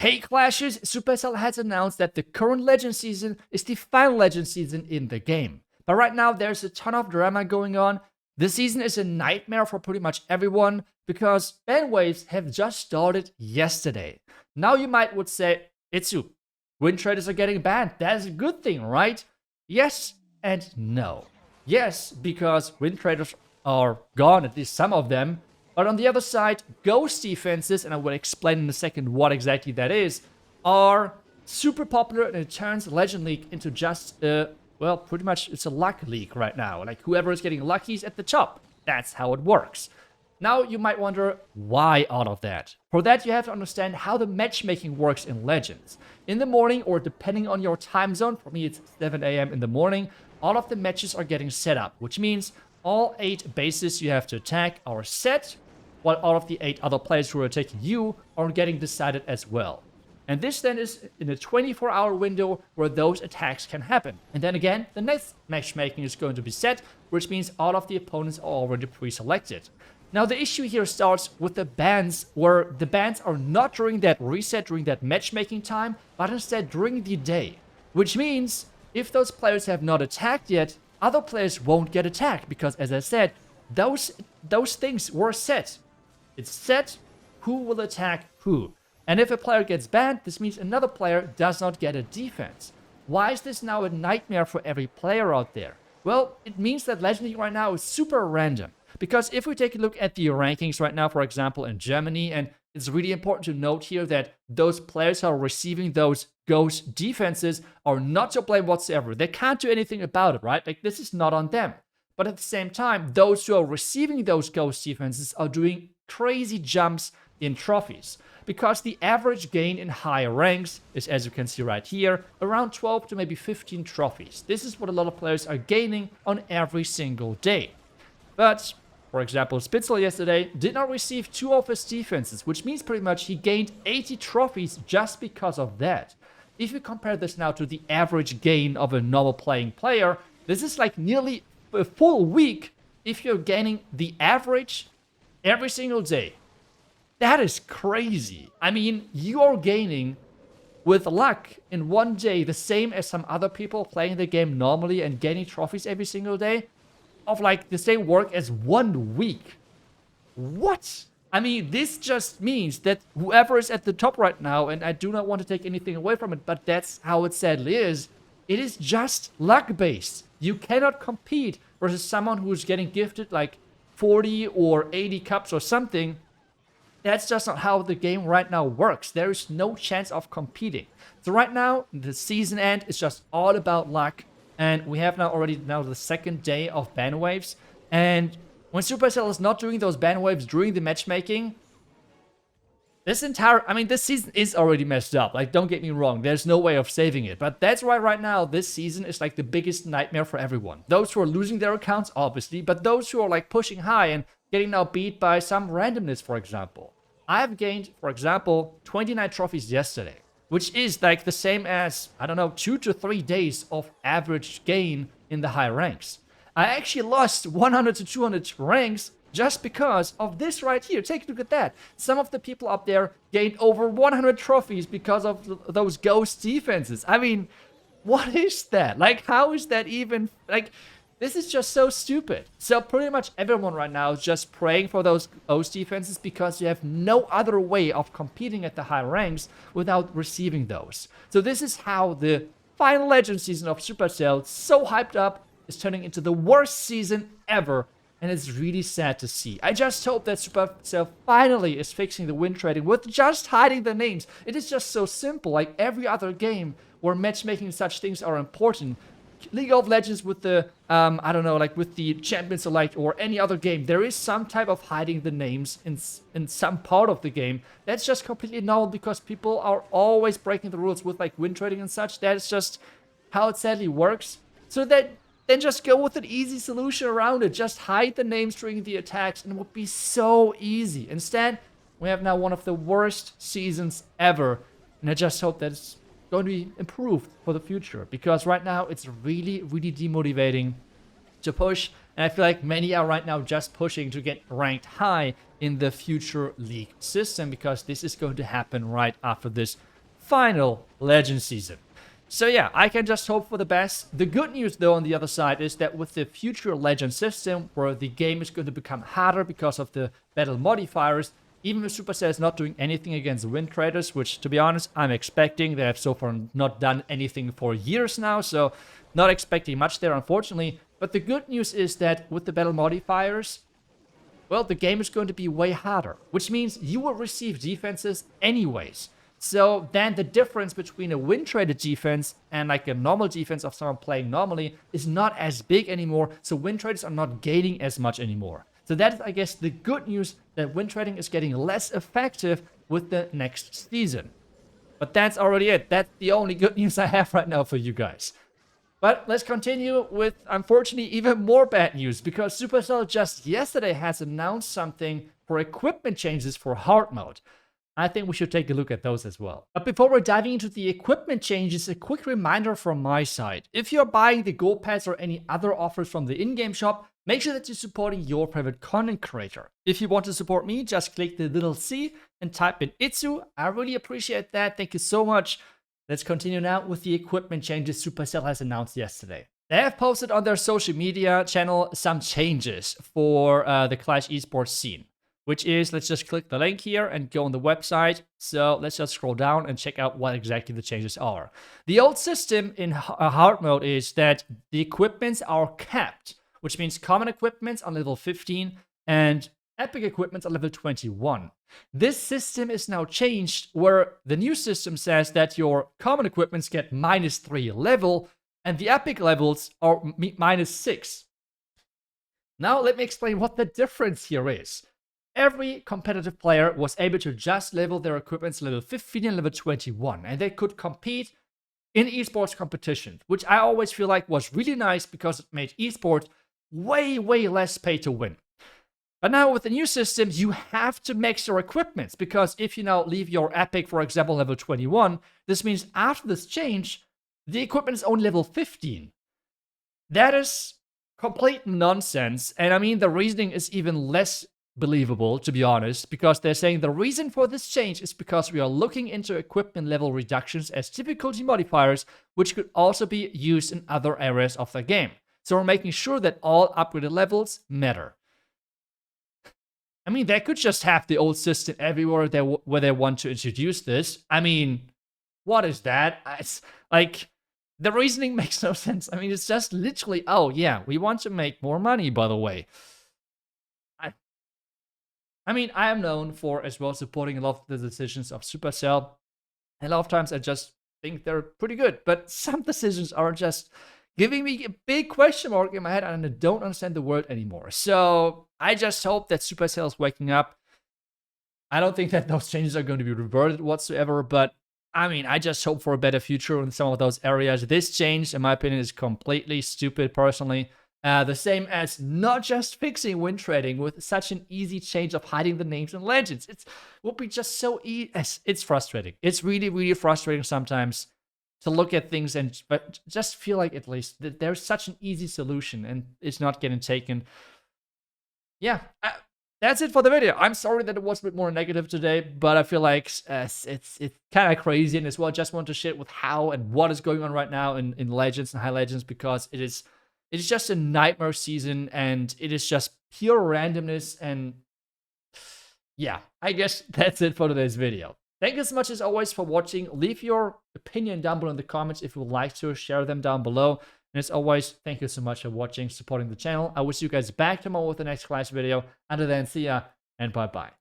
Hey Clashers, Supercell has announced that the current Legend season is the final Legend season in the game. But right now there's a ton of drama going on. This season is a nightmare for pretty much everyone because ban waves have just started yesterday. Now you would say, iTzu, win traders are getting banned. That is a good thing, right? Yes and no. Yes, because win traders are gone, at least some of them. But on the other side, ghost defenses, and I will explain in a second what exactly that is, are super popular, and it turns Legend League into just well, pretty much it's a luck league right now. Like whoever is getting lucky is at the top. That's how it works. Now you might wonder why all of that. For that you have to understand how the matchmaking works in Legends. In the morning, or depending on your time zone, for me it's 7 a.m. in the morning, all of the matches are getting set up, which means all 8 bases you have to attack are set, while all of the 8 other players who are attacking you are getting decided as well. And this then is in a 24-hour window where those attacks can happen. And then again, the next matchmaking is going to be set, which means all of the opponents are already pre-selected. Now the issue here starts with the bans, where the bans are not during that reset, during that matchmaking time, but instead during the day. Which means, if those players have not attacked yet, other players won't get attacked, because as I said, those things were set. It's set who will attack who. And if a player gets banned, this means another player does not get a defense. Why is this now a nightmare for every player out there? Well, it means that Legend League right now is super random. Because if we take a look at the rankings right now, for example, in Germany, and it's really important to note here that those players who are receiving those ghost defenses are not to blame whatsoever. They can't do anything about it, right? Like, this is not on them. But at the same time, those who are receiving those ghost defenses are doing crazy jumps in trophies. Because the average gain in higher ranks is, as you can see right here, around 12 to maybe 15 trophies. This is what a lot of players are gaining on every single day. But, for example, Spitzel yesterday did not receive 2 of his defenses, which means pretty much he gained 80 trophies just because of that. If you compare this now to the average gain of a normal playing player, this is like nearly a full week if you're gaining the average every single day. That is crazy. I mean, you are gaining, with luck, in one day the same as some other people playing the game normally and gaining trophies every single day, of like the same work as 1 week. What? I mean, this just means that whoever is at the top right now, and I do not want to take anything away from it, but that's how it sadly is, it is just luck-based. You cannot compete versus someone who's getting gifted like 40 or 80 cups or something. That's just not how the game right now works. There is no chance of competing. So right now, the season end is just all about luck. And we have already the second day of ban waves. And when Supercell is not doing those ban waves during the matchmaking, this season is already messed up. Like, don't get me wrong, there's no way of saving it. But that's why right now, this season is like the biggest nightmare for everyone. Those who are losing their accounts, obviously, but those who are like pushing high and getting now beat by some randomness, for example. I've gained, for example, 29 trophies yesterday, which is like the same as, I don't know, 2 to 3 days of average gain in the high ranks. I actually lost 100 to 200 ranks just because of this right here. Take a look at that. Some of the people up there gained over 100 trophies because of those ghost defenses. I mean, what is that? Like, how is that even, like, this is just so stupid. So pretty much everyone right now is just praying for those ghost defenses because you have no other way of competing at the high ranks without receiving those. So this is how the final Legend season of Supercell, so hyped up, is turning into the worst season ever. And it's really sad to see. I just hope that Supercell finally is fixing the win trading with just hiding the names. It is just so simple, like every other game where matchmaking and such things are important. League of Legends with the, I don't know, like with the Champions Select or any other game, there is some type of hiding the names in some part of the game. That's just completely normal because people are always breaking the rules with like win trading and such. That is just how it sadly works. So that then just go with an easy solution around it. Just hide the names during the attacks and it would be so easy. Instead, we have now one of the worst seasons ever. And I just hope that it's going to be improved for the future, because right now it's really, really demotivating to push, and I feel like many are right now just pushing to get ranked high in the future league system, because this is going to happen right after this final Legend season. So yeah, I can just hope for the best. The good news though on the other side is that with the future Legend system, where the game is going to become harder because of the battle modifiers, even if Supercell is not doing anything against win traders, which to be honest, I'm expecting. They have so far not done anything for years now, so not expecting much there, unfortunately. But the good news is that with the battle modifiers, well, the game is going to be way harder, which means you will receive defenses anyways. So then the difference between a win-traded defense and like a normal defense of someone playing normally is not as big anymore, so win traders are not gaining as much anymore. So that is, I guess, the good news, that win trading is getting less effective with the next season. But that's already it. That's the only good news I have right now for you guys. But let's continue with, unfortunately, even more bad news, because Supercell just yesterday has announced something for equipment changes for hard mode. I think we should take a look at those as well. But before we're diving into the equipment changes, a quick reminder from my side. If you're buying the Gold Pass or any other offers from the in-game shop, make sure that you're supporting your favorite content creator. If you want to support me, just click the little C and type in iTzu. I really appreciate that. Thank you so much. Let's continue now with the equipment changes Supercell has announced yesterday. They have posted on their social media channel some changes for the Clash esports scene, which is, let's just click the link here and go on the website. So let's just scroll down and check out what exactly the changes are. The old system in hard mode is that the equipments are capped, which means common equipments on level 15 and epic equipments on level 21. This system is now changed, where the new system says that your common equipments get -3 level and the epic levels are -6. Now let me explain what the difference here is. Every competitive player was able to just level their equipments level 15 and level 21, and they could compete in esports competitions, which I always feel like was really nice because it made esports way less pay to win. But now with the new system, you have to max your equipments, because if you now leave your epic, for example, level 21, this means after this change, the equipment is only level 15. That is complete nonsense, and I mean, the reasoning is even less believable, to be honest, because they're saying the reason for this change is because we are looking into equipment level reductions as difficulty modifiers, which could also be used in other areas of the game. So we're making sure that all upgraded levels matter. I mean, they could just have the old system everywhere where they want to introduce this. I mean, what is that? It's like, the reasoning makes no sense. I mean, it's just literally, oh yeah, we want to make more money, by the way. I mean, I am known for as well supporting a lot of the decisions of Supercell. A lot of times I just think they're pretty good, but some decisions are just giving me a big question mark in my head, and I don't understand the word anymore. So I just hope that Supercell is waking up. I don't think that those changes are going to be reverted whatsoever, but I mean, I just hope for a better future in some of those areas. This change, in my opinion, is completely stupid personally. The same as not just fixing win trading with such an easy change of hiding the names and legends. It would be just so easy. It's frustrating. It's really frustrating sometimes to look at things and but just feel like at least that there's such an easy solution and it's not getting taken. Yeah, that's it for the video. I'm sorry that it was a bit more negative today, but I feel like it's kind of crazy, and as well, I just want to share with how and what is going on right now in Legends and High Legends, because it's just a nightmare season, and it is just pure randomness. And yeah, I guess that's it for today's video. Thank you so much as always for watching. Leave your opinion down below in the comments if you would like to. Share them down below. And as always, thank you so much for watching, supporting the channel. I will see you guys back tomorrow with the next Clash video. Until then, see ya and bye-bye.